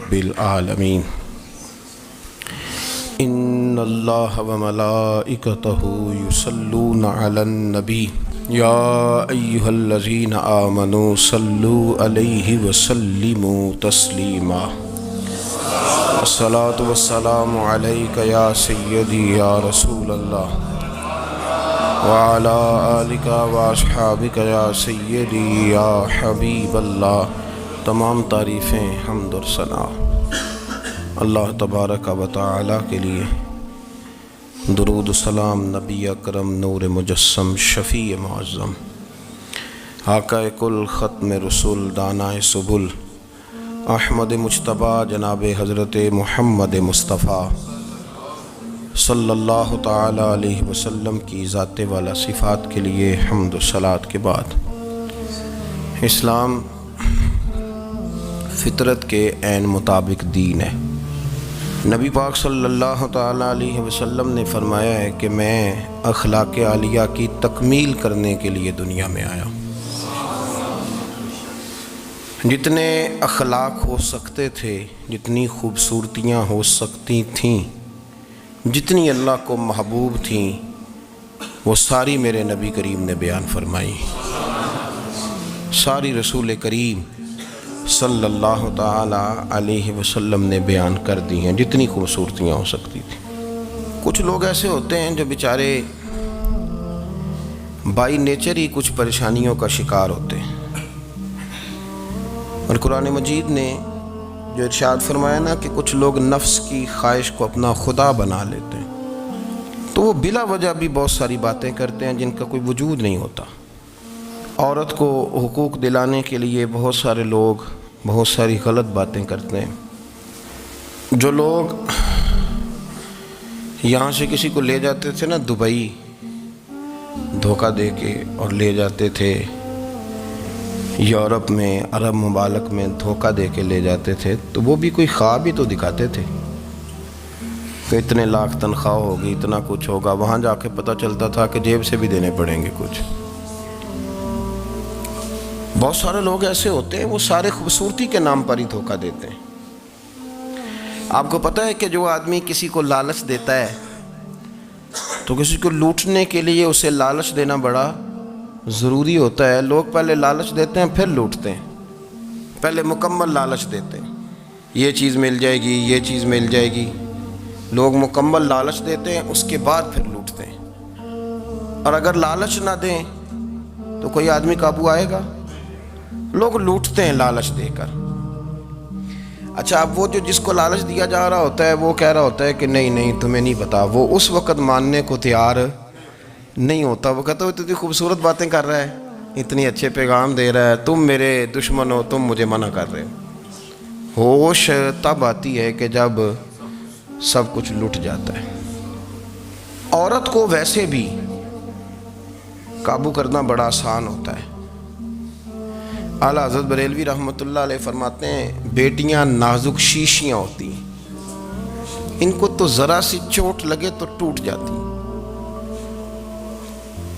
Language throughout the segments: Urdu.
رب العالمین۔ ان اللہ وملائکتہ یصلون علی النبی یا ایہا الذین آمنوا صلوا علیہ وسلموا تسلیما۔ الصلاۃ والسلام علیک یا سیدی یا رسول اللہ وعلی آلک واصحابک یا سیدی یا حبیب اللہ۔ تمام تعریفیں حمد و ثنا اللہ تبارک و تعالی کے لیے۔ درود و سلام نبی اکرم نور مجسم شفیع معظم آقا کل ختم رسول دانائے سبل احمد مجتبیٰ جناب حضرت محمد مصطفیٰ صلی اللہ تعالی علیہ وسلم کی ذات والا صفات کے لیے حمد و صلات کے بعد، اسلام فطرت کے عین مطابق دین ہے۔ نبی پاک صلی اللہ تعالی علیہ وسلم نے فرمایا ہے کہ میں اخلاق عالیہ کی تکمیل کرنے کے لیے دنیا میں آیا ہوں۔ جتنے اخلاق ہو سکتے تھے، جتنی خوبصورتیاں ہو سکتی تھیں، جتنی اللہ کو محبوب تھیں، وہ ساری میرے نبی کریم نے بیان فرمائی، ساری رسول کریم صلی اللہ تعالی علیہ وسلم نے بیان کر دی ہیں، جتنی خوبصورتیاں ہو سکتی تھیں۔ کچھ لوگ ایسے ہوتے ہیں جو بیچارے بائی نیچر ہی کچھ پریشانیوں کا شکار ہوتے ہیں، اور قرآن مجید نے جو ارشاد فرمایا نا کہ کچھ لوگ نفس کی خواہش کو اپنا خدا بنا لیتے ہیں، تو وہ بلا وجہ بھی بہت ساری باتیں کرتے ہیں جن کا کوئی وجود نہیں ہوتا۔ عورت کو حقوق دلانے کے لیے بہت سارے لوگ بہت ساری غلط باتیں کرتے ہیں۔ جو لوگ یہاں سے کسی کو لے جاتے تھے نا دبئی، دھوکہ دے کے اور لے جاتے تھے یورپ میں، عرب ممالک میں دھوکہ دے کے لے جاتے تھے، تو وہ بھی کوئی خواب ہی تو دکھاتے تھے کہ اتنے لاکھ تنخواہ ہوگی، اتنا کچھ ہوگا۔ وہاں جا کے پتہ چلتا تھا کہ جیب سے بھی دینے پڑیں گے کچھ۔ بہت سارے لوگ ایسے ہوتے ہیں، وہ سارے خوبصورتی کے نام پر ہی دھوکہ دیتے ہیں۔ آپ کو پتہ ہے کہ جو آدمی کسی کو لالچ دیتا ہے تو کسی کو لوٹنے کے لیے اسے لالچ دینا بڑا ضروری ہوتا ہے۔ لوگ پہلے لالچ دیتے ہیں پھر لوٹتے ہیں، پہلے مکمل لالچ دیتے ہیں، یہ چیز مل جائے گی، یہ چیز مل جائے گی۔ لوگ مکمل لالچ دیتے ہیں، اس کے بعد پھر لوٹتے ہیں۔ اور اگر لالچ نہ دیں تو کوئی آدمی قابو آئے گا؟ لوگ لوٹتے ہیں لالچ دے کر۔ اچھا، اب وہ جو جس کو لالچ دیا جا رہا ہوتا ہے وہ کہہ رہا ہوتا ہے کہ نہیں نہیں تمہیں نہیں پتا، وہ اس وقت ماننے کو تیار نہیں ہوتا۔ وہ کہتا ہے اتنی خوبصورت باتیں کر رہا ہے، اتنی اچھے پیغام دے رہا ہے، تم میرے دشمن ہو، تم مجھے منع کر رہے ہو۔ ہوش تب آتی ہے کہ جب سب کچھ لٹ جاتا ہے۔ عورت کو ویسے بھی قابو کرنا بڑا آسان ہوتا ہے۔ اعلیٰ حضرت بریلوی رحمۃ اللہ علیہ فرماتے ہیں بیٹیاں نازک شیشیاں ہوتی ہیں، ان کو تو ذرا سی چوٹ لگے تو ٹوٹ جاتی ہیں۔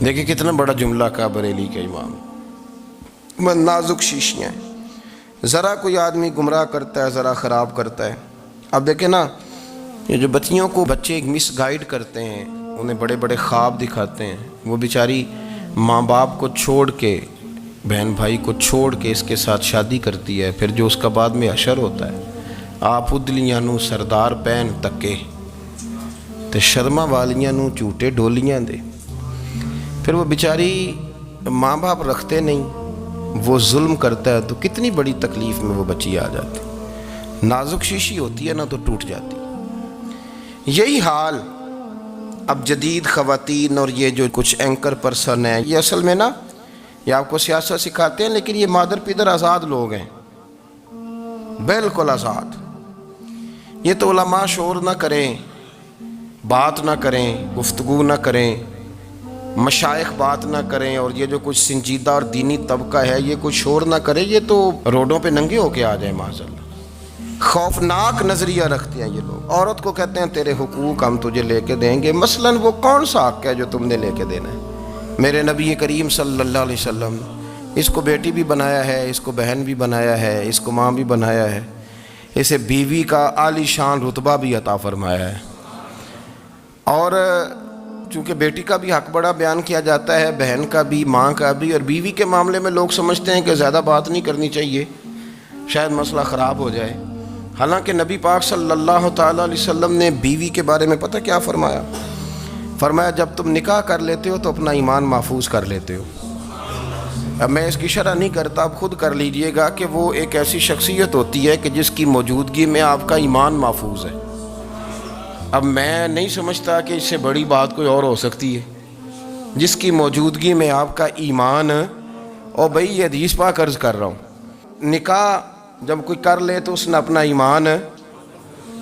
دیکھیں کتنا بڑا جملہ کہا بریلی کے امام، نازک شیشیاں ہیں۔ ذرا کوئی آدمی گمراہ کرتا ہے، ذرا خراب کرتا ہے۔ اب دیکھیں نا، یہ جو بچیوں کو بچے مس گائیڈ کرتے ہیں، انہیں بڑے بڑے خواب دکھاتے ہیں، وہ بیچاری ماں باپ کو چھوڑ کے، بہن بھائی کو چھوڑ کے اس کے ساتھ شادی کرتی ہے، پھر جو اس کا بعد میں حشر ہوتا ہے، آپ ادلیاں نو سردار پہن تکے تے شرما والیاں نو جھوٹے ڈولیاں دے۔ پھر وہ بیچاری ماں باپ رکھتے نہیں، وہ ظلم کرتا ہے، تو کتنی بڑی تکلیف میں وہ بچی آ جاتی۔ نازک شیشی ہوتی ہے نا تو ٹوٹ جاتی۔ یہی حال اب جدید خواتین اور یہ جو کچھ اینکر پرسن ہیں، یہ اصل میں نا یہ آپ کو سیاست سکھاتے ہیں، لیکن یہ مادر پیدر آزاد لوگ ہیں، بالکل آزاد۔ یہ تو علماء شور نہ کریں، بات نہ کریں، گفتگو نہ کریں، مشائخ بات نہ کریں، اور یہ جو کچھ سنجیدہ اور دینی طبقہ ہے یہ کچھ شور نہ کرے، یہ تو روڈوں پہ ننگے ہو کے آ جائیں معاذ اللہ۔ خوفناک نظریہ رکھتے ہیں یہ لوگ۔ عورت کو کہتے ہیں تیرے حقوق ہم تجھے لے کے دیں گے، مثلاً وہ کون سا حق ہے جو تم نے لے کے دینا ہے؟ میرے نبی کریم صلی اللہ علیہ وسلم اس کو بیٹی بھی بنایا ہے، اس کو بہن بھی بنایا ہے، اس کو ماں بھی بنایا ہے، اسے بیوی کا عالی شان رتبہ بھی عطا فرمایا ہے۔ اور چونکہ بیٹی کا بھی حق بڑا بیان کیا جاتا ہے، بہن کا بھی، ماں کا بھی، اور بیوی کے معاملے میں لوگ سمجھتے ہیں کہ زیادہ بات نہیں کرنی چاہیے، شاید مسئلہ خراب ہو جائے۔ حالانکہ نبی پاک صلی اللہ تعالیٰ علیہ وسلم نے بیوی کے بارے میں پتہ کیا فرمایا؟ فرمایا جب تم نکاح کر لیتے ہو تو اپنا ایمان محفوظ کر لیتے ہو۔ اب میں اس کی شرح نہیں کرتا، اب خود کر لیجئے گا کہ وہ ایک ایسی شخصیت ہوتی ہے کہ جس کی موجودگی میں آپ کا ایمان محفوظ ہے۔ اب میں نہیں سمجھتا کہ اس سے بڑی بات کوئی اور ہو سکتی ہے، جس کی موجودگی میں آپ کا ایمان، اور بھئی یہ حدیث پاک عرض کر رہا ہوں، نکاح جب کوئی کر لے تو اس نے اپنا ایمان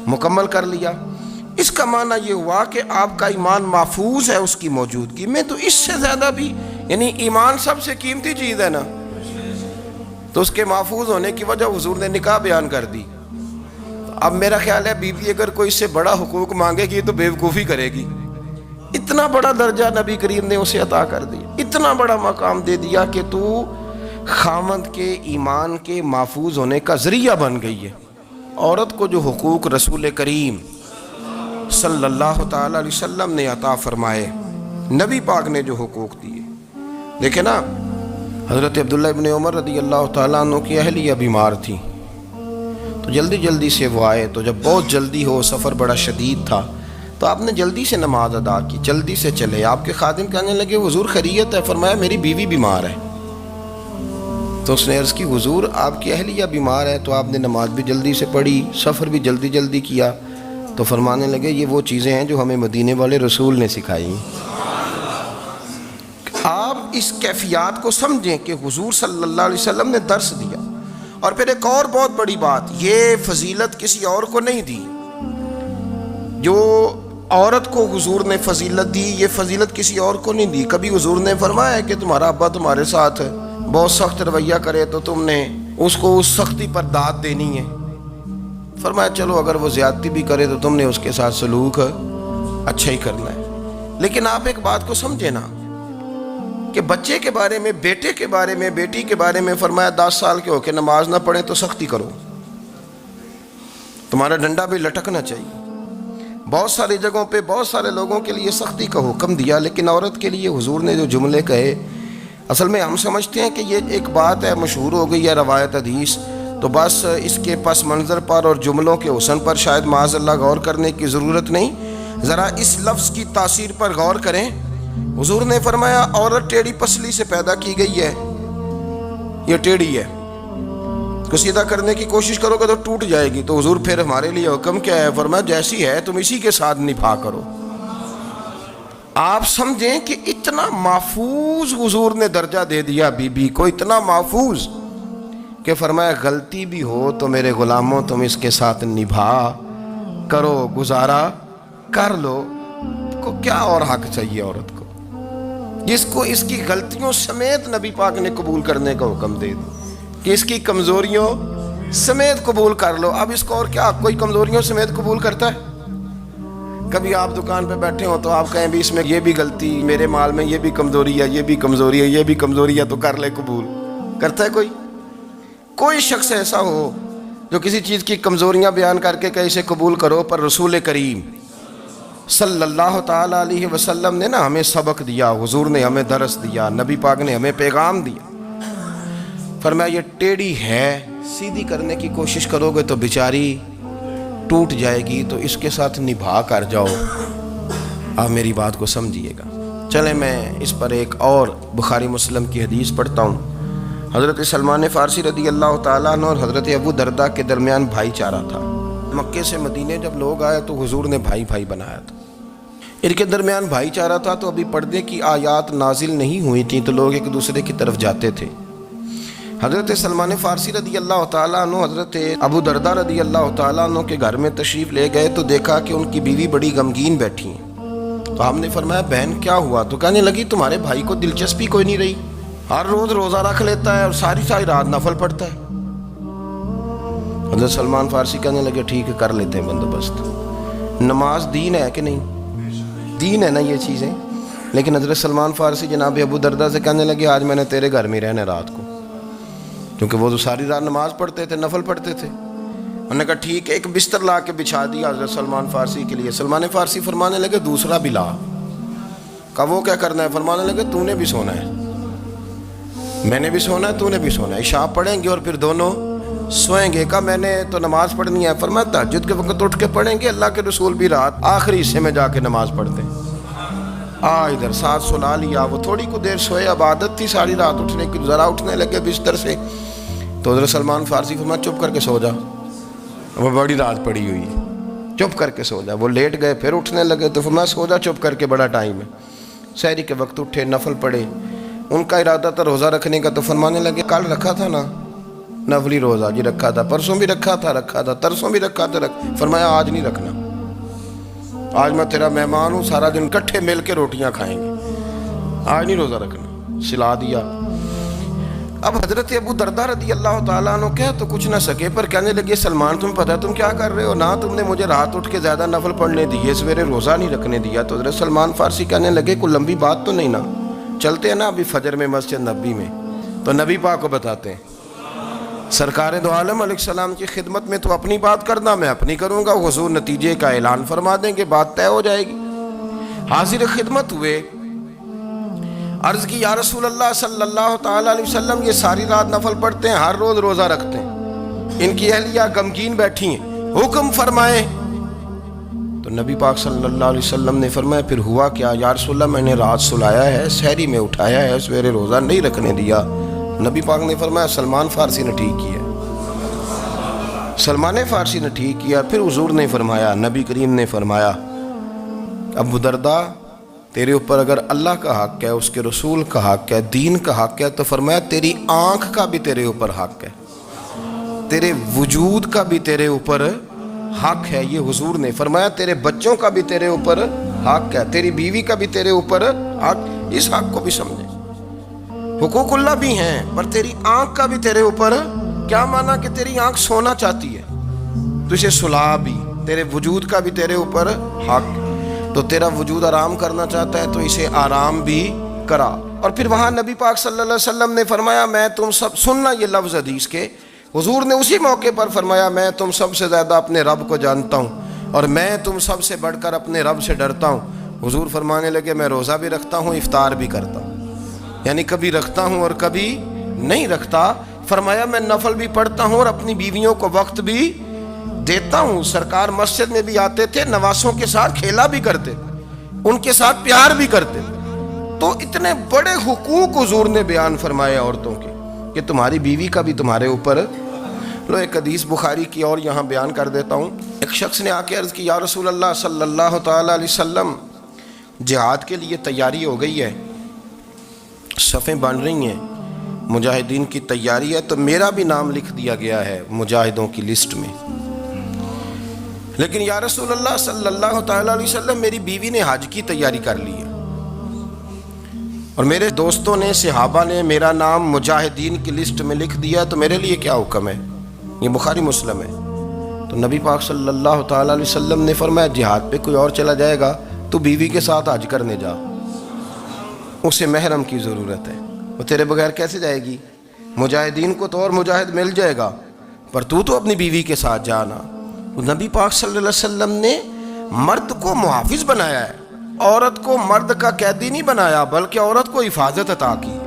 مکمل کر لیا۔ اس کا معنی یہ ہوا کہ آپ کا ایمان محفوظ ہے اس کی موجودگی میں، تو اس سے زیادہ بھی، یعنی ایمان سب سے قیمتی چیز ہے نا، تو اس کے محفوظ ہونے کی وجہ حضور نے نکاح بیان کر دی۔ اب میرا خیال ہے بیوی اگر کوئی اس سے بڑا حقوق مانگے گی تو بیوقوفی کرے گی۔ اتنا بڑا درجہ نبی کریم نے اسے عطا کر دیا، اتنا بڑا مقام دے دیا کہ تو خاوند کے ایمان کے محفوظ ہونے کا ذریعہ بن گئی ہے۔ عورت کو جو حقوق رسول کریم صلی اللہ تعالیٰ علیہ وسلم نے عطا فرمائے، نبی پاک نے جو حقوق دیے، دیکھیں نا، حضرت عبداللہ ابن عمر رضی اللہ تعالیٰ عنہ کی اہلیہ بیمار تھی، تو جلدی جلدی سے وہ آئے، تو جب بہت جلدی ہو، سفر بڑا شدید تھا، تو آپ نے جلدی سے نماز ادا کی، جلدی سے چلے۔ آپ کے خادم کہنے لگے حضور خیریت ہے؟ فرمایا میری بیوی بیمار ہے۔ تو اس نے عرض کی حضور آپ کی اہلیہ بیمار ہے، تو آپ نے نماز بھی جلدی سے پڑھی، سفر بھی جلدی جلدی کیا۔ تو فرمانے لگے یہ وہ چیزیں ہیں جو ہمیں مدینے والے رسول نے سکھائی۔ آپ اس کیفیات کو سمجھیں کہ حضور صلی اللہ علیہ وسلم نے درس دیا۔ اور پھر ایک اور بہت بڑی بات، یہ فضیلت کسی اور کو نہیں دی، جو عورت کو حضور نے فضیلت دی، یہ فضیلت کسی اور کو نہیں دی۔ کبھی حضور نے فرمایا کہ تمہارا ابا تمہارے ساتھ بہت سخت رویہ کرے تو تم نے اس کو اس سختی پر داد دینی ہے؟ فرمایا چلو اگر وہ زیادتی بھی کرے تو تم نے اس کے ساتھ سلوک اچھا ہی کرنا ہے۔ لیکن آپ ایک بات کو سمجھے نا کہ بچے کے بارے میں، بیٹے کے بارے میں، بیٹی کے بارے میں فرمایا 10 سال کے ہو کے نماز نہ پڑھیں تو سختی کرو، تمہارا ڈنڈا بھی لٹکنا چاہیے۔ بہت ساری جگہوں پہ بہت سارے لوگوں کے لیے سختی کا حکم دیا، لیکن عورت کے لیے حضور نے جو جملے کہے، اصل میں ہم سمجھتے ہیں کہ یہ ایک بات ہے، مشہور ہو گئی ہے روایت حدیث، تو بس اس کے پس منظر پر اور جملوں کے حسن پر شاید معاذ اللہ غور کرنے کی ضرورت نہیں۔ ذرا اس لفظ کی تاثیر پر غور کریں۔ حضور نے فرمایا عورت ٹیڑھی پسلی سے پیدا کی گئی ہے، یہ ٹیڑھی ہے، کو سیدھا کرنے کی کوشش کرو گے تو ٹوٹ جائے گی۔ تو حضور پھر ہمارے لیے حکم کیا ہے؟ فرمایا جیسی ہے تم اسی کے ساتھ نبھا کرو۔ آپ سمجھیں کہ اتنا محفوظ حضور نے درجہ دے دیا بی بی کو، اتنا محفوظ کہ فرمایا غلطی بھی ہو تو میرے غلاموں تم اس کے ساتھ نبھا کرو، گزارا کر لو۔ کو کیا اور حق چاہیے عورت کو، جس کو اس کی غلطیوں سمیت نبی پاک نے قبول کرنے کا حکم دے دی کہ اس کی کمزوریوں سمیت قبول کر لو۔ اب اس کو اور کیا کوئی کمزوریوں سمیت قبول کرتا ہے؟ کبھی آپ دکان پہ بیٹھے ہو تو آپ کہیں بھی اس میں یہ بھی غلطی، میرے مال میں یہ بھی کمزوری ہے، یہ بھی کمزوری ہے، یہ بھی کمزوری ہے، تو کر لے قبول؟ کرتا ہے کوئی؟ کوئی شخص ایسا ہو جو کسی چیز کی کمزوریاں بیان کر کے کہ اسے قبول کرو؟ پر رسول کریم صلی اللہ تعالیٰ علیہ وسلم نے نا ہمیں سبق دیا، حضور نے ہمیں درس دیا، نبی پاک نے ہمیں پیغام دیا۔ فرمایا یہ ٹیڑھی ہے، سیدھی کرنے کی کوشش کرو گے تو بیچاری ٹوٹ جائے گی، تو اس کے ساتھ نبھا کر جاؤ۔ آپ میری بات کو سمجھیے گا۔ چلیں میں اس پر ایک اور بخاری مسلم کی حدیث پڑھتا ہوں۔ حضرت سلمان فارسی رضی اللہ تعالیٰ عنہ اور حضرت ابو دردہ کے درمیان بھائی چارہ تھا۔ مکے سے مدینے جب لوگ آئے تو حضور نے بھائی بھائی بنایا تھا، ان کے درمیان بھائی چارہ تھا، تو ابھی پردے کی آیات نازل نہیں ہوئی تھیں، تو لوگ ایک دوسرے کی طرف جاتے تھے۔ حضرت سلمان فارسی رضی اللہ تعالیٰ عنہ حضرت ابو دردہ رضی اللہ تعالیٰ عنہ کے گھر میں تشریف لے گئے، تو دیکھا کہ ان کی بیوی بڑی غمگین بیٹھی ہیں۔ تو ہم نے فرمایا بہن کیا ہوا؟ تو کہنے لگی تمہارے بھائی کو دلچسپی کوئی نہیں رہی، ہر روز روزہ رکھ لیتا ہے اور ساری رات نفل پڑھتا ہے۔ حضرت سلمان فارسی کہنے لگے ٹھیک ہے کر لیتے ہیں بندوبست۔ نماز دین ہے کہ نہیں؟ دین ہے نا یہ چیزیں۔ لیکن حضرت سلمان فارسی جناب ابو دردہ سے کہنے لگے آج میں نے تیرے گھر میں رہنا رات کو، کیونکہ وہ تو ساری رات نماز پڑھتے تھے، نفل پڑھتے تھے۔ انہوں نے کہا ٹھیک ہے، ایک بستر لا کے بچھا دیا حضرت سلمان فارسی کے لیے. سلمان فارسی فرمانے لگے دوسرا بھی لا. کہا وہ کیا کرنا ہے؟ فرمانے لگے تو نے بھی سونا ہے، میں نے بھی سونا ہے، تو نے بھی سونا ہے، عشاء پڑھیں گے اور پھر دونوں سوئیں گے. کہا میں نے تو نماز پڑھنی ہے. فرمایا تہجد کے وقت اٹھ کے پڑھیں گے، اللہ کے رسول بھی رات آخری حصے میں جا کے نماز پڑھتے ہیں. ادھر ساتھ سلا لیا. وہ تھوڑی کو دیر سوئے، اب عادت تھی ساری رات اٹھنے کی، ذرا اٹھنے لگے بستر سے تو حضرت سلمان فارسی فرمایا چپ کر کے سو جا، وہ بڑی رات پڑی ہوئی ہے، چپ کر کے سو جا. وہ لیٹ گئے، پھر اٹھنے لگے تو فرمایا سو جا چپ کر کے، بڑا ٹائم ہے. سحری کے وقت اٹھے، نفل پڑھے. ان کا ارادہ تھا روزہ رکھنے کا، تو فرمانے لگے کل رکھا تھا نا نفلی روزہ؟ جی رکھا تھا. پرسوں بھی رکھا تھا، ترسوں بھی رکھا تھا. فرمایا آج نہیں رکھنا، آج میں تیرا مہمان ہوں، سارا دن کٹھے مل کے روٹیاں کھائیں گے، آج نہیں روزہ رکھنا. سلا دیا. اب حضرت ابو دردہ رضی اللہ تعالیٰ عنہ کہہ تو کچھ نہ سکے، پر کہنے لگے سلمان تمہیں پتہ ہے تم کیا کر رہے ہو؟ نہ تم نے مجھے رات اٹھ کے زیادہ نفل پڑھنے دیے، سویرے روزہ نہیں رکھنے دیا. تو حضرت سلمان فارسی کہنے لگے کوئی لمبی بات تو نہیں نا، چلتے ہیں نا ابھی فجر میں مسجد نبی میں، تو نبی پاک کو بتاتے ہیں. سرکار دو عالم علیہ السلام کی خدمت میں تو اپنی بات کرنا، میں اپنی کروں گا. حضور نتیجے کا اعلان فرما دیں گے، بات طے ہو جائے گی. حاضر خدمت ہوئے، عرض کی یا رسول اللہ صلی اللہ تعالیٰ علیہ وسلم یہ ساری رات نفل پڑھتے ہیں، ہر روز روزہ رکھتے ہیں، ان کی اہلیہ غمگین بیٹھی ہیں، حکم فرمائیں. تو نبی پاک صلی اللہ علیہ وسلم نے فرمایا پھر ہوا کیا؟ یا رسول اللہ میں نے رات سلایا ہے، سحری میں اٹھایا ہے، سویرے روزہ نہیں رکھنے دیا. نبی پاک نے فرمایا سلمان فارسی نے ٹھیک کیا، سلمان فارسی نے ٹھیک کیا. پھر حضور نے فرمایا، نبی کریم نے فرمایا ابو دردہ تیرے اوپر اگر اللہ کا حق ہے، اس کے رسول کا حق ہے، دین کا حق ہے، تو فرمایا تیری آنکھ کا بھی تیرے اوپر حق ہے، تیرے وجود کا بھی تیرے اوپر حق ہے. یہ حضور نے فرمایا تیرے بچوں کا بھی تیرے اوپر حق ہے، تیری بیوی کا بھی تیرے اوپر حق. اس حق کو بھی سمجھے، حقوق اللہ بھی ہیں، پر تیری آنکھ کا بھی تیرے اوپر. کیا مانا کہ تیری آنکھ سونا چاہتی ہے تو اسے سلا بھی، تیرے وجود کا بھی تیرے اوپر حق. تو تیرا وجود آرام کرنا چاہتا ہے تو اسے آرام بھی کرا. اور پھر وہاں نبی پاک صلی اللہ علیہ وسلم نے فرمایا میں تم سب، سننا یہ لفظ حدیث کے، حضور نے اسی موقع پر فرمایا میں تم سب سے زیادہ اپنے رب کو جانتا ہوں اور میں تم سب سے بڑھ کر اپنے رب سے ڈرتا ہوں. حضور فرمانے لگے میں روزہ بھی رکھتا ہوں، افطار بھی کرتا ہوں، یعنی کبھی رکھتا ہوں اور کبھی نہیں رکھتا. فرمایا میں نفل بھی پڑھتا ہوں اور اپنی بیویوں کو وقت بھی دیتا ہوں. سرکار مسجد میں بھی آتے تھے، نواسوں کے ساتھ کھیلا بھی کرتے، ان کے ساتھ پیار بھی کرتے. تو اتنے بڑے حقوق حضور نے بیان فرمائے عورتوں کے کہ تمہاری بیوی کا بھی تمہارے اوپر. لو ایک حدیث بخاری کی اور یہاں بیان کر دیتا ہوں. ایک شخص نے آ کے عرض کی یا رسول اللہ صلی اللہ تعالیٰ علیہ وسلم جہاد کے لیے تیاری ہو گئی ہے، صفیں بن رہی ہیں، مجاہدین کی تیاری ہے، تو میرا بھی نام لکھ دیا گیا ہے مجاہدوں کی لسٹ میں، لیکن یا رسول اللہ صلی اللہ تعالیٰ علیہ وسلم میری بیوی نے حج کی تیاری کر لی ہے اور میرے دوستوں نے، صحابہ نے میرا نام مجاہدین کی لسٹ میں لکھ دیا، تو میرے لیے کیا حکم ہے؟ یہ بخاری مسلم ہے. تو نبی پاک صلی اللہ تعالیٰ علیہ وسلم نے فرمایا جہاد پہ کوئی اور چلا جائے گا تو بیوی کے ساتھ حج کرنے جا، اسے محرم کی ضرورت ہے، وہ تیرے بغیر کیسے جائے گی؟ مجاہدین کو تو اور مجاہد مل جائے گا، پر تو اپنی بیوی کے ساتھ جانا. نبی پاک صلی اللہ علیہ وسلم نے مرد کو محافظ بنایا ہے، عورت کو مرد کا قیدی نہیں بنایا، بلکہ عورت کو حفاظت عطا کی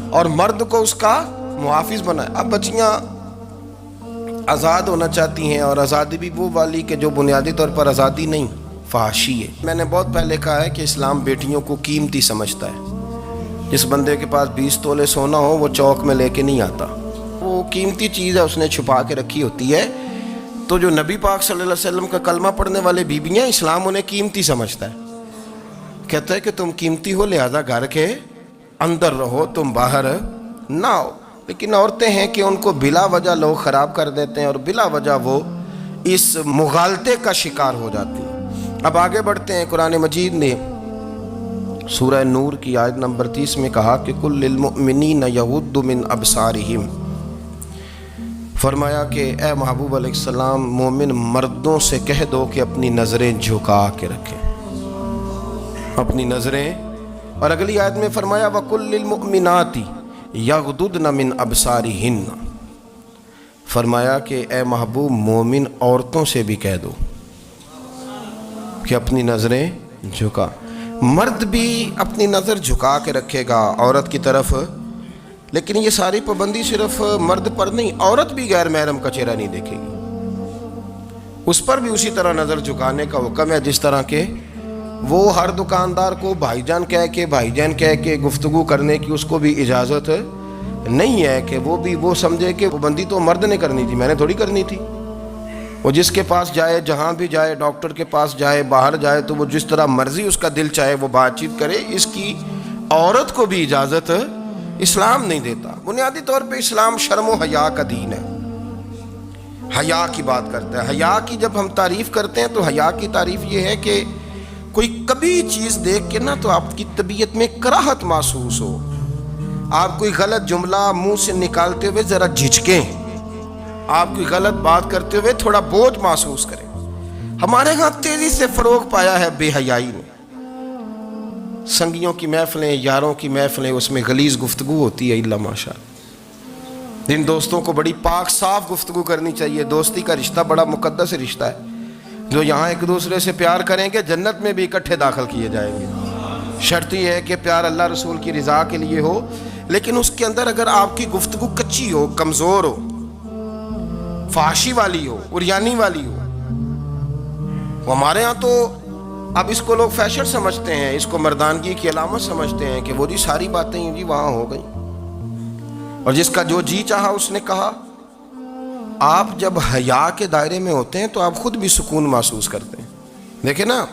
اور مرد کو اس کا محافظ بنایا. اب بچیاں آزاد ہونا چاہتی ہیں، اور آزادی بھی وہ والی کہ جو بنیادی طور پر آزادی نہیں، فحاشی ہے. میں نے بہت پہلے کہا ہے کہ اسلام بیٹیوں کو قیمتی سمجھتا ہے. جس بندے کے پاس 20 تولے سونا ہو وہ چوک میں لے کے نہیں آتا، وہ قیمتی چیز ہے، اس نے چھپا کے رکھی ہوتی ہے. تو جو نبی پاک صلی اللہ علیہ وسلم کا کلمہ پڑھنے والے بیویاں، اسلام انہیں قیمتی سمجھتا ہے، کہتا ہے کہ تم قیمتی ہو لہذا گھر کے اندر رہو، تم باہر نہ ہو. لیکن عورتیں ہیں کہ ان کو بلا وجہ لوگ خراب کر دیتے ہیں اور بلا وجہ وہ اس مغالطے کا شکار ہو جاتی ہیں. اب آگے بڑھتے ہیں. قرآن مجید نے سورہ نور کی آیت نمبر 30 میں کہا کہ کل للمؤمنین یغضوا من ابصارہم، فرمایا کہ اے محبوب علیہ السلام مومن مردوں سے کہہ دو کہ اپنی نظریں جھکا کے رکھیں، اپنی نظریں. اور اگلی آیت میں فرمایا وَقُلْ لِلْمُؤْمِنَاتِ یغضضن من ابصارہن، فرمایا کہ اے محبوب مومن عورتوں سے بھی کہہ دو کہ اپنی نظریں جھکا. مرد بھی اپنی نظر جھکا کے رکھے گا عورت کی طرف، لیکن یہ ساری پابندی صرف مرد پر نہیں، عورت بھی غیر محرم کا چہرہ نہیں دیکھے گی، اس پر بھی اسی طرح نظر جھکانے کا حکم ہے جس طرح کہ وہ ہر دکاندار کو بھائی جان کہہ کے گفتگو کرنے کی اس کو بھی اجازت نہیں ہے کہ وہ سمجھے کہ پابندی تو مرد نے کرنی تھی، میں نے تھوڑی کرنی تھی. وہ جس کے پاس جائے، جہاں بھی جائے، ڈاکٹر کے پاس جائے، باہر جائے، تو وہ جس طرح مرضی اس کا دل چاہے وہ بات چیت کرے، اس کی عورت کو بھی اجازت اسلام نہیں دیتا. بنیادی طور پہ اسلام شرم و حیا کا دین ہے، حیا کی بات کرتا ہے. حیا کی جب ہم تعریف کرتے ہیں تو حیا کی تعریف یہ ہے کہ کوئی کبھی چیز دیکھ کے نا تو آپ کی طبیعت میں کراہت محسوس ہو، آپ کوئی غلط جملہ منہ سے نکالتے ہوئے ذرا جھجکیں، آپ کوئی غلط بات کرتے ہوئے تھوڑا بوجھ محسوس کریں. ہمارے ہاں تیزی سے فروغ پایا ہے بے حیائی نے. سنگیوں کی محفلیں، یاروں کی محفلیں، اس میں غلیظ گفتگو ہوتی ہے. الا ماشاء اللہ، ان دوستوں کو بڑی پاک صاف گفتگو کرنی چاہیے. دوستی کا رشتہ بڑا مقدس رشتہ ہے. جو یہاں ایک دوسرے سے پیار کریں گے جنت میں بھی اکٹھے داخل کیے جائیں گے. شرط یہ ہے کہ پیار اللہ رسول کی رضا کے لیے ہو، لیکن اس کے اندر اگر آپ کی گفتگو کچی ہو، کمزور ہو، فحاشی والی ہو، عریانی والی ہو. وہ ہمارے ہاں تو اب اس کو لوگ فیشن سمجھتے ہیں، اس کو مردانگی کی علامت سمجھتے ہیں کہ وہ جی ساری باتیں جی وہاں ہو گئیں اور جس کا جو جی چاہا اس نے کہا. آپ جب حیا کے دائرے میں ہوتے ہیں تو آپ خود بھی سکون محسوس کرتے ہیں. دیکھیں نا،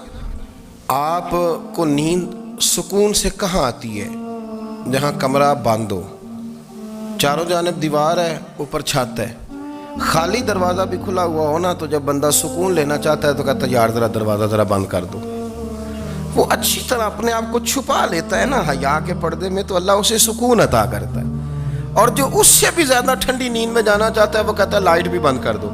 آپ کو نیند سکون سے کہاں آتی ہے؟ جہاں کمرہ بند ہو، چاروں جانب دیوار ہے، اوپر چھت ہے، خالی دروازہ بھی کھلا ہوا ہونا تو جب بندہ سکون لینا چاہتا ہے تو کہتا ہے یار ذرا دروازہ ذرا بند کر دو. وہ اچھی طرح اپنے آپ کو چھپا لیتا ہے نا حیا کے پردے میں، تو اللہ اسے سکون عطا کرتا ہے. اور جو اس سے بھی زیادہ ٹھنڈی نیند میں جانا چاہتا ہے وہ کہتا ہے لائٹ بھی بند کر دو.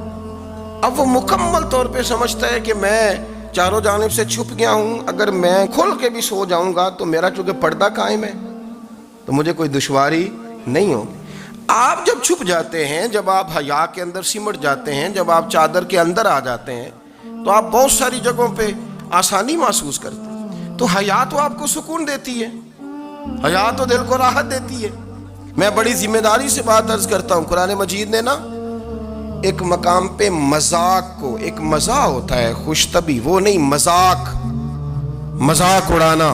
اب وہ مکمل طور پہ سمجھتا ہے کہ میں چاروں جانب سے چھپ گیا ہوں، اگر میں کھل کے بھی سو جاؤں گا تو میرا چونکہ پردہ قائم ہے تو مجھے کوئی دشواری نہیں ہوگی. آپ جب چھپ جاتے ہیں، جب آپ حیا کے اندر سمٹ جاتے ہیں، جب آپ چادر کے اندر آ جاتے ہیں تو آپ بہت ساری جگہوں پہ آسانی محسوس کرتے ہیں. تو حیا تو آپ کو سکون دیتی ہے، حیا تو دل کو راحت دیتی ہے. میں بڑی ذمہ داری سے بات عرض کرتا ہوں، قرآن مجید نے نا ایک مقام پہ مذاق کو، ایک مزاح ہوتا ہے خوش طبی، وہ نہیں، مذاق اڑانا.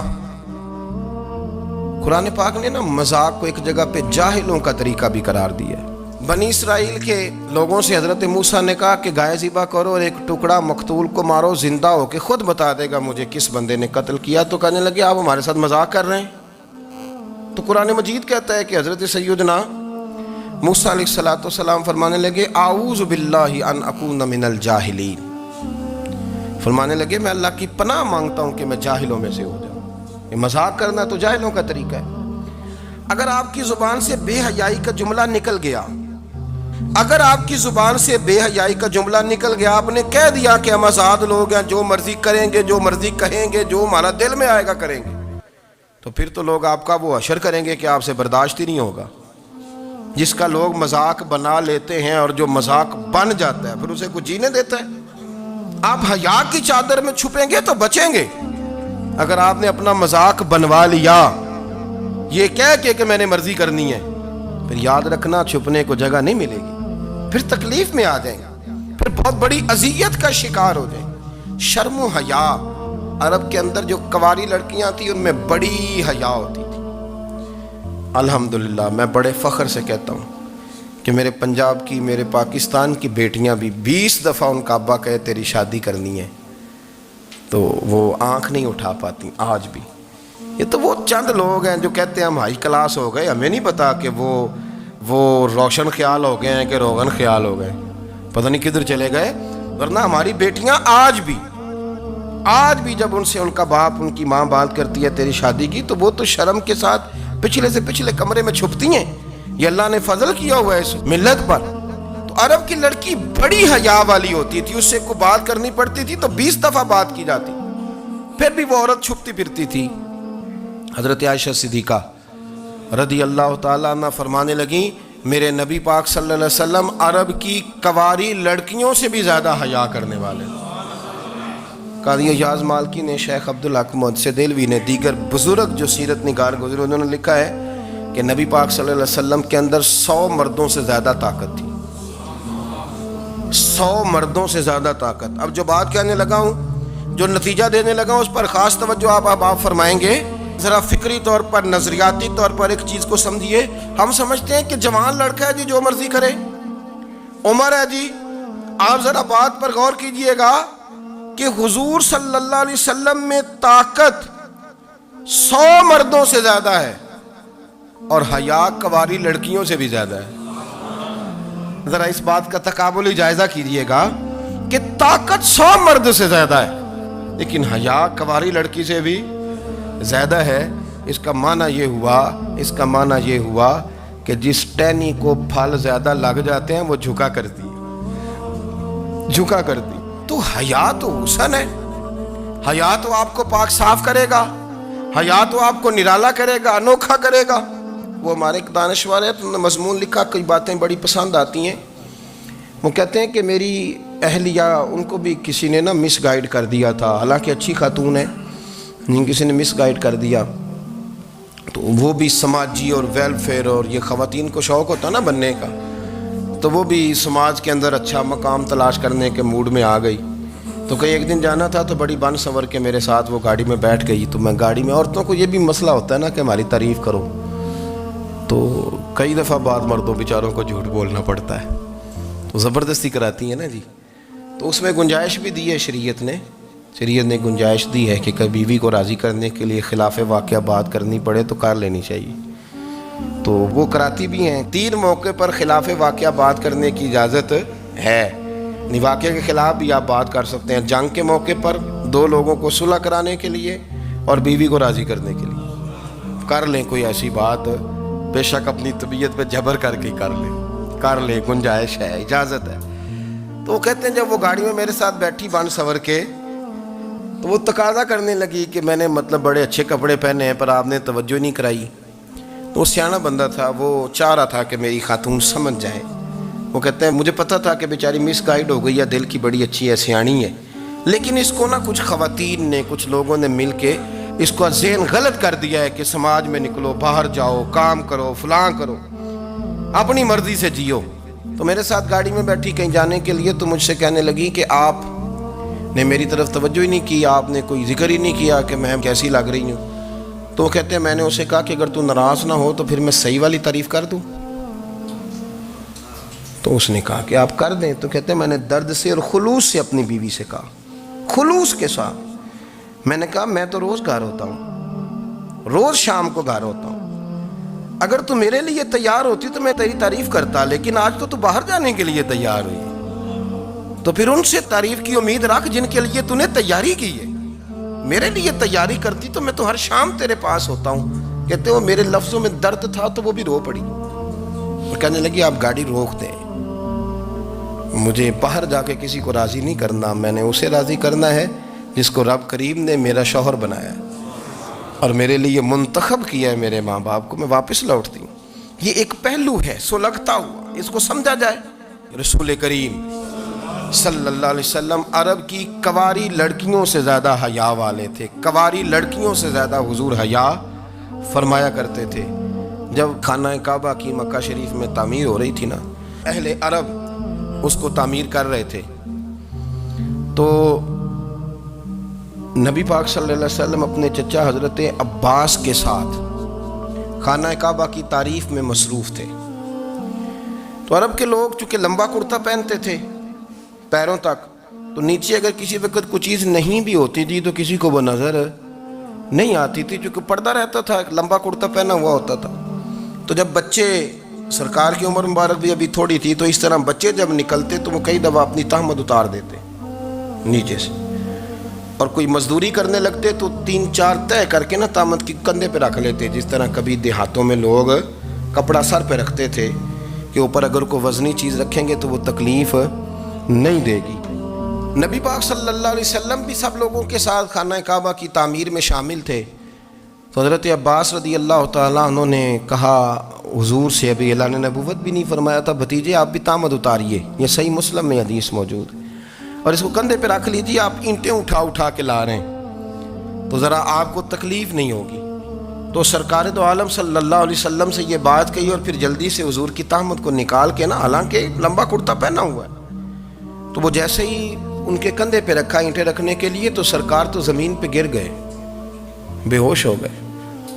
قرآن پاک نے نا مذاق کو ایک جگہ پہ جاہلوں کا طریقہ بھی قرار دیا ہے. بنی اسرائیل کے لوگوں سے حضرت موسیٰ نے کہا کہ گائے ذبح کرو اور ایک ٹکڑا مقتول کو مارو، زندہ ہو کے خود بتا دے گا مجھے کس بندے نے قتل کیا. تو کہنے لگے آپ ہمارے ساتھ مذاق کر رہے ہیں. تو قرآن مجید کہتا ہے کہ حضرت سیدنا موسیٰ علیہ السلام فرمانے لگے اعوذ باللہ ان اکون من الجاہلین. فرمانے لگے میں اللہ کی پناہ مانگتا ہوں کہ میں جاہلوں میں سے ہو جاؤں. یہ مذاق کرنا تو جاہلوں کا طریقہ ہے. اگر آپ کی زبان سے بے حیائی کا جملہ نکل گیا، اگر آپ کی زبان سے بے حیائی کا جملہ نکل گیا، آپ نے کہہ دیا کہ ہم آزاد لوگ ہیں، جو مرضی کریں گے، جو مرضی کہیں گے، جو ہمارا دل میں آئے گا کریں گے، تو پھر تو لوگ آپ کا وہ حشر کریں گے کہ آپ سے برداشت ہی نہیں ہوگا. جس کا لوگ مذاق بنا لیتے ہیں اور جو مذاق بن جاتا ہے پھر اسے کوئی جینے دیتا ہے. آپ حیا کی چادر میں چھپیں گے تو بچیں گے. اگر آپ نے اپنا مذاق بنوا لیا یہ کہہ کے کہ میں نے مرضی کرنی ہے، پھر یاد رکھنا چھپنے کو جگہ نہیں ملے گی، پھر تکلیف میں آ جائیں گے، پھر بہت بڑی اذیت کا شکار ہو جائیں. شرم و حیا، عرب کے اندر جو کواری لڑکیاں تھیں ان میں بڑی حیا ہوتی تھی. الحمدللہ میں بڑے فخر سے کہتا ہوں کہ میرے پنجاب کی، میرے پاکستان کی بیٹیاں بھی 20 دفعہ ان کا ابا کہے تیری شادی کرنی ہے تو وہ آنکھ نہیں اٹھا پاتی آج بھی. یہ تو وہ چند لوگ ہیں جو کہتے ہیں ہم ہائی کلاس ہو گئے، ہمیں نہیں پتا کہ وہ روشن خیال ہو گئے ہیں کہ روغن خیال ہو گئے، پتہ نہیں کدھر چلے گئے. ورنہ ہماری بیٹیاں آج بھی جب ان سے ان کا باپ، ان کی ماں بات کرتی ہے تیری شادی کی تو وہ تو شرم کے ساتھ پچھلے سے پچھلے کمرے میں چھپتی ہیں. یہ اللہ نے فضل کیا ہوا ہے اس ملت پر. تو عرب کی لڑکی بڑی حیا والی ہوتی تھی، اس سے کوئی بات کرنی پڑتی تھی تو 20 دفعہ بات کی جاتی، پھر بھی وہ عورت چھپتی پھرتی تھی. حضرت عائشہ صدیقہ رضی اللہ تعالیٰ عنہ فرمانے لگیں میرے نبی پاک صلی اللہ علیہ وسلم عرب کی کواری لڑکیوں سے بھی زیادہ حیا کرنے والے. قاضی اعجاز مالکی نے، شیخ عبدالحق محدث دہلوی نے، دیگر بزرگ جو سیرت نگار گزرے، انہوں نے لکھا ہے کہ نبی پاک صلی اللہ علیہ وسلم کے اندر 100 مردوں سے زیادہ طاقت تھی. 100 مردوں سے زیادہ طاقت. اب جو بات کہنے لگا ہوں، جو نتیجہ دینے لگا ہوں، اس پر خاص توجہ آپ فرمائیں گے. ذرا فکری طور پر، نظریاتی طور پر ایک چیز کو سمجھیے. ہم سمجھتے ہیں کہ جوان لڑکا ہے جی، جو مرضی کرے، عمر ہے جی. آپ ذرا بات پر غور کیجئے گا کہ حضور صلی اللہ علیہ وسلم میں طاقت 100 مردوں سے زیادہ ہے اور حیا کواری لڑکیوں سے بھی زیادہ ہے. ذرا اس بات کا تقابلی جائزہ کیجئے گا کہ طاقت 100 مرد سے زیادہ ہے لیکن حیا کواری لڑکی سے بھی زیادہ ہے. اس کا معنی یہ ہوا کہ جس ٹہنی کو پھل زیادہ لگ جاتے ہیں وہ جھکا کرتی. تو حیا تو حسن ہے. حیا تو آپ کو پاک صاف کرے گا، حیا تو آپ کو نرالا کرے گا، انوکھا کرے گا. وہ ہمارے ایک دانشور ہے، تو مضمون لکھا، کئی باتیں بڑی پسند آتی ہیں. وہ کہتے ہیں کہ میری اہلیہ، ان کو بھی کسی نے مس گائیڈ کر دیا تھا، حالانکہ اچھی خاتون ہے، کسی نے مس گائیڈ کر دیا. تو وہ بھی سماجی اور ویلفیئر، اور یہ خواتین کو شوق ہوتا نا بننے کا، تو وہ بھی سماج کے اندر اچھا مقام تلاش کرنے کے موڈ میں آ گئی. تو کئی ایک دن جانا تھا، تو بڑی بن سنور کے میرے ساتھ وہ گاڑی میں بیٹھ گئی. تو میں گاڑی میں، عورتوں کو یہ بھی مسئلہ ہوتا ہے نا کہ ہماری تعریف کرو، تو کئی دفعہ بعد مردوں بیچاروں کو جھوٹ بولنا پڑتا ہے، تو زبردستی کراتی ہیں نا جی. تو اس میں گنجائش بھی دی ہے شریعت نے گنجائش دی ہے کہ کبھی بیوی کو راضی کرنے کے لیے خلاف واقعہ بات کرنی پڑے تو کر لینی چاہیے. تو وہ کراتی بھی ہیں. 3 موقع پر خلاف واقعہ بات کرنے کی اجازت ہے. واقعہ کے خلاف بھی آپ بات کر سکتے ہیں. جنگ کے موقع پر 2 لوگوں کو صلح کرانے کے لیے اور بیوی کو راضی کرنے کے لیے کر لیں کوئی ایسی بات. بے شک اپنی طبیعت پہ جبر کر کے کر لیں، گنجائش ہے، اجازت ہے. تو وہ کہتے ہیں جب وہ گاڑی میں میرے ساتھ بیٹھی بن سنور کے، تو وہ تقاضا کرنے لگی کہ میں نے بڑے اچھے کپڑے پہنے ہیں پر آپ نے توجہ نہیں کرائی. تو وہ سیانا بندہ تھا، وہ چاہ رہا تھا کہ میری خاتون سمجھ جائے. وہ کہتے ہیں مجھے پتہ تھا کہ بیچاری مس گائیڈ ہو گئی ہے، دل کی بڑی اچھی ہے، سیانی ہے، لیکن اس کو کچھ خواتین نے، کچھ لوگوں نے مل کے اس کو ذہن غلط کر دیا ہے کہ سماج میں نکلو، باہر جاؤ، کام کرو، فلاں کرو، اپنی مرضی سے جیو. تو میرے ساتھ گاڑی میں بیٹھی کہیں جانے کے لیے، تو مجھ سے کہنے لگی کہ آپ نے میری طرف توجہ ہی نہیں کی، آپ نے کوئی ذکر ہی نہیں کیا کہ میں کیسی لگ رہی ہوں. تو وہ کہتے ہیں میں نے اسے کہا کہ اگر تو ناراض نہ ہو تو پھر میں صحیح والی تعریف کر دوں. تو اس نے کہا کہ آپ کر دیں. تو کہتے ہیں میں نے درد سے اور خلوص سے اپنی بیوی سے کہا، خلوص کے ساتھ میں نے کہا میں تو روز گھر ہوتا ہوں، روز شام کو گھر ہوتا ہوں. اگر تو میرے لیے تیار ہوتی تو میں تیری تعریف کرتا، لیکن آج تو باہر جانے کے لیے تیار ہوئی، تو پھر ان سے تعریف کی امید رکھ جن کے لیے تو نے تیاری کی ہے. میرے لیے تیاری کرتی تو میں تو ہر شام تیرے پاس ہوتا ہوں. کہتے وہ میرے لفظوں میں درد تھا تو وہ بھی رو پڑی. کہنے لگی آپ گاڑی روک دیں، مجھے باہر جا کے کسی کو راضی نہیں کرنا، میں نے اسے راضی کرنا ہے جس کو رب کریم نے میرا شوہر بنایا اور میرے لیے منتخب کیا ہے میرے ماں باپ کو. میں واپس لوٹتی ہوں. یہ ایک پہلو ہے سلگتا ہوا، اس کو سمجھا جائے. رسول کریم صلی اللہ علیہ وسلم عرب کی کواری لڑکیوں سے زیادہ حیا والے تھے. کواری لڑکیوں سے زیادہ حضور حیا فرمایا کرتے تھے. جب خانہ کعبہ کی مکہ شریف میں تعمیر ہو رہی تھی نا، اہل عرب اس کو تعمیر کر رہے تھے، تو نبی پاک صلی اللہ علیہ وسلم اپنے چچا حضرت عباس کے ساتھ خانہ کعبہ کی تعریف میں مصروف تھے. تو عرب کے لوگ چونکہ لمبا کرتا پہنتے تھے پیروں تک، تو نیچے اگر کسی وقت کوئی چیز نہیں بھی ہوتی تھی تو کسی کو وہ نظر نہیں آتی تھی، چونکہ پردہ رہتا تھا، ایک لمبا کرتا پہنا ہوا ہوتا تھا. تو جب بچے، سرکار کی عمر مبارک بھی ابھی تھوڑی تھی، تو اس طرح بچے جب نکلتے تو وہ کئی دفعہ اپنی تہمت اتار دیتے نیچے سے، اور کوئی مزدوری کرنے لگتے تو 3-4 طے کر کے تہمت کی کندھے پہ رکھ لیتے. جس طرح کبھی دیہاتوں میں لوگ کپڑا سر پہ رکھتے تھے کہ اوپر اگر کوئی وزنی چیز رکھیں گے تو وہ تکلیف نہیں دے گی. نبی پاک صلی اللہ علیہ وسلم بھی سب لوگوں کے ساتھ خانہ کعبہ کی تعمیر میں شامل تھے. تو حضرت عباس رضی اللہ تعالیٰ عنہ نے کہا، حضور سے ابھی اعلان نبوت بھی نہیں فرمایا تھا، بھتیجے آپ بھی تامد اتاریے، یہ صحیح مسلم میں حدیث موجود ہے، اور اس کو کندھے پہ رکھ لیجیے، آپ اینٹیں اٹھا اٹھا کے لا رہے ہیں تو ذرا آپ کو تکلیف نہیں ہوگی۔ تو سرکار دو عالم صلی اللہ علیہ وسلم سے یہ بات کہی اور پھر جلدی سے حضور کی تہمت کو نکال کے نا، حالانکہ لمبا کرتا پہنا ہوا ہے، تو وہ جیسے ہی ان کے کندھے پہ رکھا اینٹیں رکھنے کے لیے تو سرکار تو زمین پہ گر گئے، بے ہوش ہو گئے،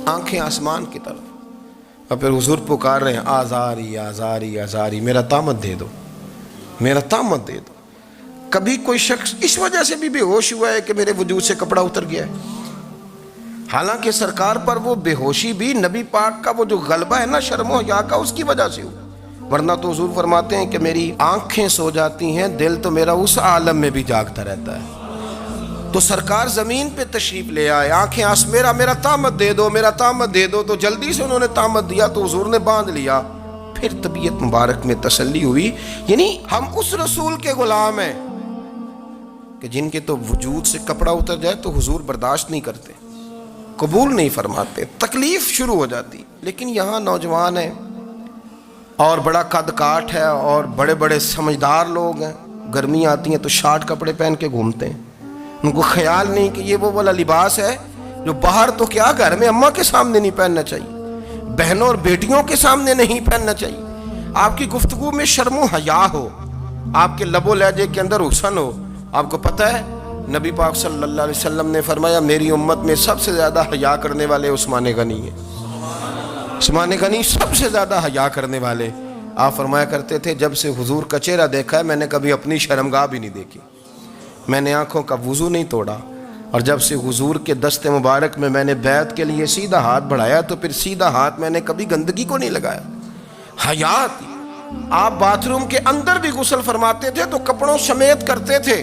آنکھیں آسمان کی طرف، اور پھر حضور پکار رہے ہیں آزاری آزاری آزاری، میرا تامت دے دو، میرا تامت دے دو۔ کبھی کوئی شخص اس وجہ سے بھی بے ہوش ہوا ہے کہ میرے وجود سے کپڑا اتر گیا ہے؟ حالانکہ سرکار پر وہ بے ہوشی بھی نبی پاک کا وہ جو غلبہ ہے نا شرم و حیا کا، اس کی وجہ سے ہوا، ورنہ تو حضور فرماتے ہیں کہ میری آنکھیں سو جاتی ہیں، دل تو میرا اس عالم میں بھی جاگتا رہتا ہے۔ تو سرکار زمین پہ تشریف لے آئے، آنکھیں میرا تامت دے دو، میرا تامت دے دو، تو جلدی سے انہوں نے تامت دیا تو حضور نے باندھ لیا، پھر طبیعت مبارک میں تسلی ہوئی۔ یعنی ہم اس رسول کے غلام ہیں کہ جن کے تو وجود سے کپڑا اتر جائے تو حضور برداشت نہیں کرتے، قبول نہیں فرماتے، تکلیف شروع ہو جاتی۔ لیکن یہاں نوجوان ہیں اور بڑا قد کاٹ ہے اور بڑے بڑے سمجھدار لوگ ہیں، گرمی آتی ہیں تو شارٹ کپڑے پہن کے گھومتے ہیں، ان کو خیال نہیں کہ یہ وہ والا لباس ہے جو باہر تو کیا گھر میں اماں کے سامنے نہیں پہننا چاہیے، بہنوں اور بیٹیوں کے سامنے نہیں پہننا چاہیے۔ آپ کی گفتگو میں شرم و حیا ہو، آپ کے لب و لہجے کے اندر حسن ہو۔ آپ کو پتہ ہے نبی پاک صلی اللہ علیہ وسلم نے فرمایا میری امت میں سب سے زیادہ حیا کرنے والے عثمان غنی ہیں، عثمان غنی سب سے زیادہ حیا کرنے والے۔ آپ فرمایا کرتے تھے جب سے حضور کا چہرہ دیکھا ہے میں نے کبھی اپنی شرمگاہ بھی نہیں دیکھی، میں نے آنکھوں کا وضو نہیں توڑا، اور جب سے حضور کے دست مبارک میں نے بیعت کے لیے سیدھا ہاتھ بڑھایا تو پھر سیدھا ہاتھ میں نے کبھی گندگی کو نہیں لگایا۔ حیات، آپ باتھ روم کے اندر بھی غسل فرماتے تھے تو کپڑوں سمیت کرتے تھے۔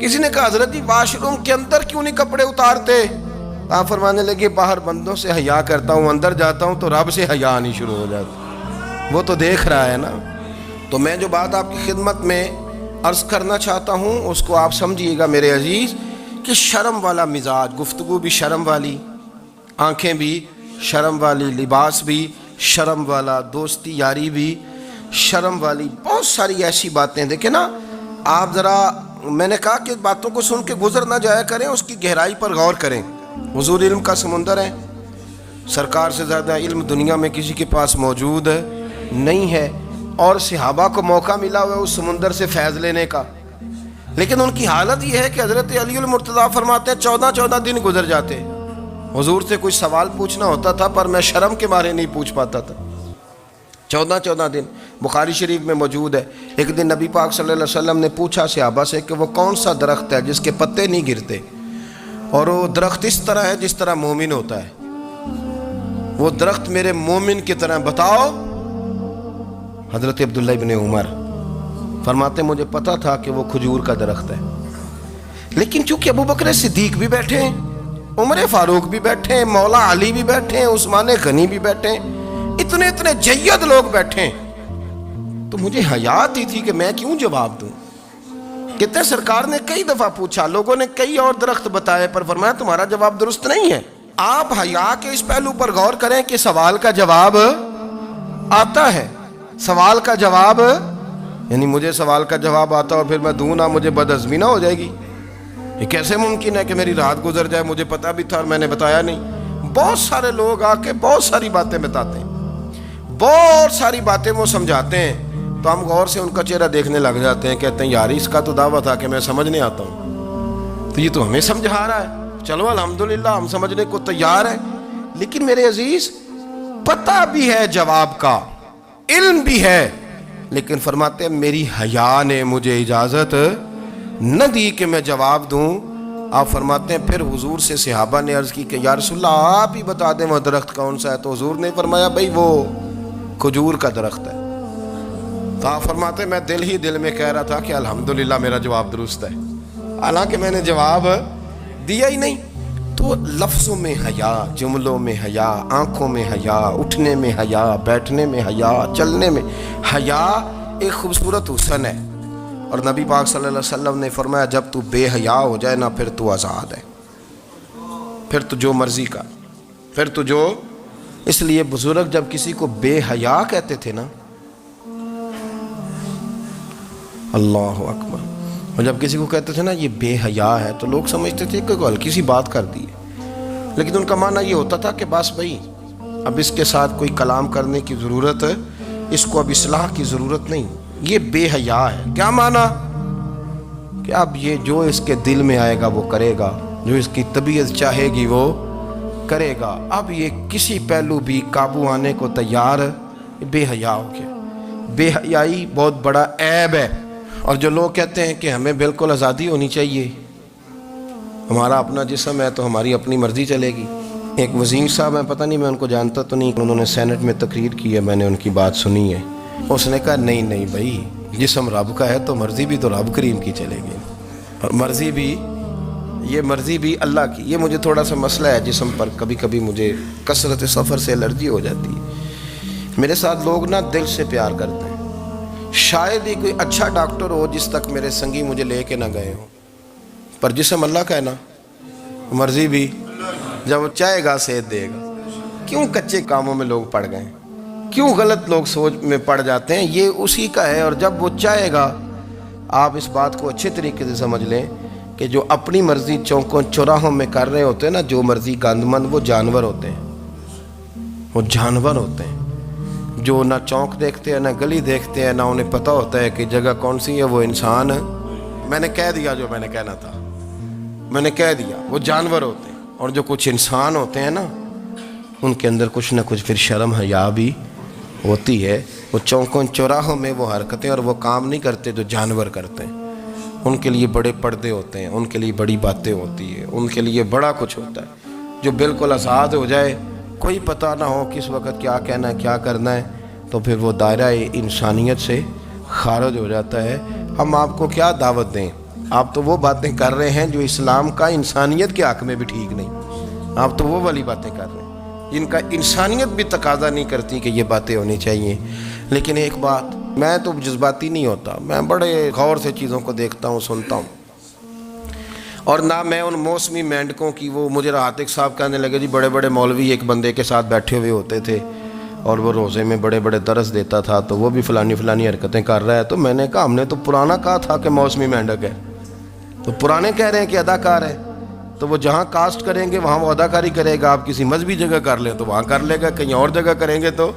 کسی نے کہا حضرت جی واش روم کے اندر کیوں نہیں کپڑے اتارتے؟ آپ فرمانے لگے باہر بندوں سے حیا کرتا ہوں، اندر جاتا ہوں تو رب سے حیا آنی شروع ہو جاتی، وہ تو دیکھ رہا ہے نا۔ تو میں جو بات آپ کی خدمت میں عرض کرنا چاہتا ہوں اس کو آپ سمجھیے گا میرے عزیز، کہ شرم والا مزاج، گفتگو بھی شرم والی، آنکھیں بھی شرم والی، لباس بھی شرم والا، دوستی یاری بھی شرم والی، بہت ساری ایسی باتیں۔ دیکھیں نا آپ ذرا، میں نے کہا کہ باتوں کو سن کے گزر نہ جایا کریں، اس کی گہرائی پر غور کریں۔ حضور علم کا سمندر ہے، سرکار سے زیادہ علم دنیا میں کسی کے پاس موجود نہیں ہے، اور صحابہ کو موقع ملا ہوا ہے اس سمندر سے فیض لینے کا، لیکن ان کی حالت یہ ہے کہ حضرت علی المرتضیٰ فرماتے ہیں 14 دن گزر جاتے، حضور سے کچھ سوال پوچھنا ہوتا تھا پر میں شرم کے مارے نہیں پوچھ پاتا تھا۔ 14 دن بخاری شریف میں موجود ہے۔ ایک دن نبی پاک صلی اللہ علیہ وسلم نے پوچھا صحابہ سے کہ وہ کون سا درخت ہے جس کے پتے نہیں گرتے، اور وہ درخت اس طرح ہے جس طرح مومن ہوتا ہے، وہ درخت میرے مومن کی طرح بتاؤ۔ حضرت عبداللہ ابن عمر فرماتے مجھے پتا تھا کہ وہ کھجور کا درخت ہے، لیکن چونکہ ابو بکر صدیق بھی بیٹھے ہیں، عمر فاروق بھی بیٹھے ہیں، مولا علی بھی بیٹھے ہیں، عثمان غنی بھی بیٹھے ہیں، اتنے جید لوگ بیٹھے ہیں، تو مجھے حیا آتی تھی کہ میں کیوں جواب دوں۔ کہتے سرکار نے کئی دفعہ پوچھا، لوگوں نے کئی اور درخت بتائے، پر فرمایا تمہارا جواب درست نہیں ہے۔ آپ حیا کے اس پہلو پر غور کریں کہ سوال کا جواب آتا ہے، سوال کا جواب، یعنی مجھے سوال کا جواب آتا اور پھر میں دوں نہ، مجھے بدعزمی نہ ہو جائے گی؟ یہ کیسے ممکن ہے کہ میری رات گزر جائے، مجھے پتا بھی تھا اور میں نے بتایا نہیں؟ بہت سارے لوگ آ کے بہت ساری باتیں بتاتے ہیں، بہت ساری باتیں وہ سمجھاتے ہیں، تو ہم غور سے ان کا چہرہ دیکھنے لگ جاتے ہیں، کہتے ہیں یار اس کا تو دعویٰ تھا کہ میں سمجھنے آتا ہوں، تو یہ تو ہمیں سمجھا رہا ہے، چلو الحمدللہ ہم سمجھنے کو تیار ہیں۔ لیکن میرے عزیز پتہ بھی ہے جواب کا، علم بھی ہے، لیکن فرماتے ہیں میری حیا نے مجھے اجازت نہ دی کہ میں جواب دوں۔ آپ فرماتے ہیں پھر حضور سے صحابہ نے عرض کی کہ یا رسول اللہ آپ ہی بتا دیں وہ درخت کون سا ہے، تو حضور نے فرمایا بھئی وہ کھجور کا درخت ہے۔ تو آپ فرماتے ہیں میں دل میں کہہ رہا تھا کہ الحمدللہ میرا جواب درست ہے، حالانکہ میں نے جواب دیا ہی نہیں۔ تو لفظوں میں حیا، جملوں میں حیا، آنکھوں میں حیا، اٹھنے میں حیا، بیٹھنے میں حیا، چلنے میں حیا ایک خوبصورت حسن ہے، اور نبی پاک صلی اللہ علیہ وسلم نے فرمایا جب تو بے حیا ہو جائے نا پھر تو آزاد ہے، پھر تو جو مرضی کا، پھر تو جو اس لیے بزرگ جب کسی کو بے حیا کہتے تھے نا، اللہ اکبر، اور جب کسی کو کہتے تھے نا یہ بے حیا ہے، تو لوگ سمجھتے تھے کہ کوئی ہلکی سی بات کر دی ہے، لیکن ان کا معنی یہ ہوتا تھا کہ بس بھائی اب اس کے ساتھ کوئی کلام کرنے کی ضرورت ہے، اس کو اب اصلاح کی ضرورت نہیں، یہ بے حیا ہے۔ کیا معنی؟ کہ اب یہ جو اس کے دل میں آئے گا وہ کرے گا، جو اس کی طبیعت چاہے گی وہ کرے گا، اب یہ کسی پہلو بھی قابو آنے کو تیار بے حیا ہو گیا۔ بے حیائی بہت بڑا عیب ہے، اور جو لوگ کہتے ہیں کہ ہمیں بالکل آزادی ہونی چاہیے، ہمارا اپنا جسم ہے تو ہماری اپنی مرضی چلے گی۔ ایک وزیر صاحب ہیں، پتہ نہیں میں ان کو جانتا تو نہیں، انہوں نے سینٹ میں تقریر کی ہے، میں نے ان کی بات سنی ہے۔ اس نے کہا نہیں بھائی، جسم رب کا ہے تو مرضی بھی تو رب کریم کی چلے گی، اور مرضی بھی اللہ کی۔ یہ مجھے تھوڑا سا مسئلہ ہے جسم پر، کبھی کبھی مجھے کثرت سفر سے الرجی ہو جاتی ہے۔ میرے ساتھ لوگ نا دل سے پیار کرتے ہیں، شاید ہی کوئی اچھا ڈاکٹر ہو جس تک میرے سنگی مجھے لے کے نہ گئے ہوں، پر جسم اللہ کا ہے نا، مرضی بھی جب وہ چاہے گا صحت دے گا۔ کیوں کچے کاموں میں لوگ پڑ گئے، کیوں غلط لوگ سوچ میں پڑ جاتے ہیں؟ یہ اسی کا ہے، اور جب وہ چاہے گا، آپ اس بات کو اچھے طریقے سے سمجھ لیں کہ جو اپنی مرضی چوکوں چوراہوں میں کر رہے ہوتے ہیں نا، جو مرضی گند مند، وہ جانور ہوتے ہیں، وہ جانور ہوتے ہیں جو نہ چونک دیکھتے ہیں، نہ گلی دیکھتے ہیں، نہ انہیں پتہ ہوتا ہے کہ جگہ کون سی ہے۔ وہ انسان، میں نے کہہ دیا جو میں نے کہنا تھا، میں نے کہہ دیا، وہ جانور ہوتے ہیں۔ اور جو کچھ انسان ہوتے ہیں نا، ان کے اندر کچھ نہ کچھ پھر شرم حیا بھی ہوتی ہے۔ وہ چوکوں چوراہوں میں وہ حرکتیں اور وہ کام نہیں کرتے جو جانور کرتے ہیں۔ ان کے لیے بڑے پردے ہوتے ہیں، ان کے لیے بڑی باتیں ہوتی ہیں، ان کے لیے بڑا کچھ ہوتا ہے۔ جو بالکل آزاد ہو جائے، کوئی پتہ نہ ہو کس وقت کیا کہنا ہے، کیا کرنا ہے، تو پھر وہ دائرہ انسانیت سے خارج ہو جاتا ہے۔ ہم آپ کو کیا دعوت دیں؟ آپ تو وہ باتیں کر رہے ہیں جو اسلام کا انسانیت کے حق میں بھی ٹھیک نہیں۔ آپ تو وہ والی باتیں کر رہے ہیں جن کا انسانیت بھی تقاضا نہیں کرتی کہ یہ باتیں ہونی چاہیے۔ لیکن ایک بات، میں تو جذباتی نہیں ہوتا، میں بڑے غور سے چیزوں کو دیکھتا ہوں، سنتا ہوں، اور نہ میں ان موسمی مینڈکوں کی۔ وہ مجھے عاتق صاحب کہنے لگے جی بڑے بڑے مولوی ایک بندے کے ساتھ بیٹھے ہوئے ہوتے تھے اور وہ روزے میں بڑے بڑے درس دیتا تھا، تو وہ بھی فلانی حرکتیں کر رہا ہے۔ تو میں نے کہا ہم نے تو پرانا کہا تھا کہ موسمی مینڈک ہے، تو پرانے کہہ رہے ہیں کہ اداکار ہے، تو وہ جہاں کاسٹ کریں گے وہاں وہ اداکاری کرے گا۔ آپ کسی مذہبی جگہ کر لیں تو وہاں کر لے گا، کہیں اور جگہ کریں گے تو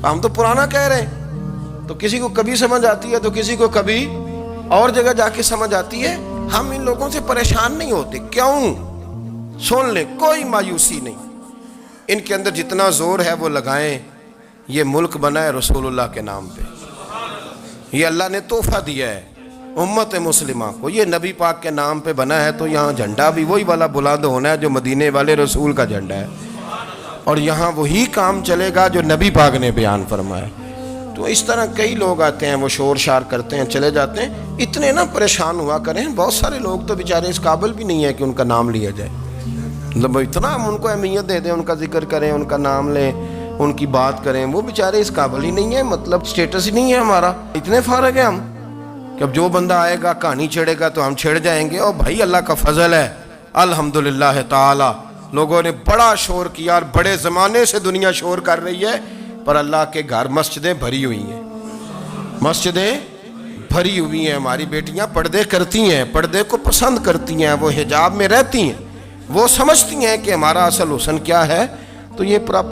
ہم تو پرانا کہہ رہے ہیں۔ تو کسی کو کبھی سمجھ آتی ہے تو کسی کو کبھی اور جگہ جا کے سمجھ آتی ہے۔ ہم ان لوگوں سے پریشان نہیں ہوتے، کیوں؟ سن لیں، کوئی مایوسی نہیں، ان کے اندر جتنا زور ہے وہ لگائیں۔ یہ ملک بنا ہے رسول اللہ کے نام پہ، یہ اللہ نے تحفہ دیا ہے امت مسلمہ کو، یہ نبی پاک کے نام پہ بنا ہے، تو یہاں جھنڈا بھی وہی والا بلند ہونا ہے جو مدینے والے رسول کا جھنڈا ہے، اور یہاں وہی کام چلے گا جو نبی پاک نے بیان فرمایا۔ تو اس طرح کئی لوگ آتے ہیں، وہ شور شار کرتے ہیں، چلے جاتے ہیں۔ اتنے نہ پریشان ہوا کریں، بہت سارے لوگ تو بیچارے اس قابل بھی نہیں ہے کہ ان کا نام لیا جائے، مطلب اتنا ہم ان کو اہمیت دے دیں، ان کا ذکر کریں، ان کا نام لیں، ان کی بات کریں، وہ بیچارے اس قابل ہی نہیں ہے، مطلب سٹیٹس ہی نہیں ہے ہمارا، اتنے فارغ ہیں ہم کہ اب جو بندہ آئے گا کہانی چھیڑے گا تو ہم چھیڑ جائیں گے۔ اور بھائی اللہ کا فضل ہے الحمدللہ تعالی، لوگوں نے بڑا شور کیا، اور بڑے زمانے سے دنیا شور کر رہی ہے، پر اللہ کے گھر مسجدیں بھری ہوئی ہیں، مسجدیں بھری ہوئی ہیں۔ ہماری بیٹیاں پردے کرتی ہیں، پردے کو پسند کرتی ہیں، وہ حجاب میں رہتی ہیں، وہ سمجھتی ہیں کہ ہمارا اصل حسن کیا ہے۔ تو یہ پراپر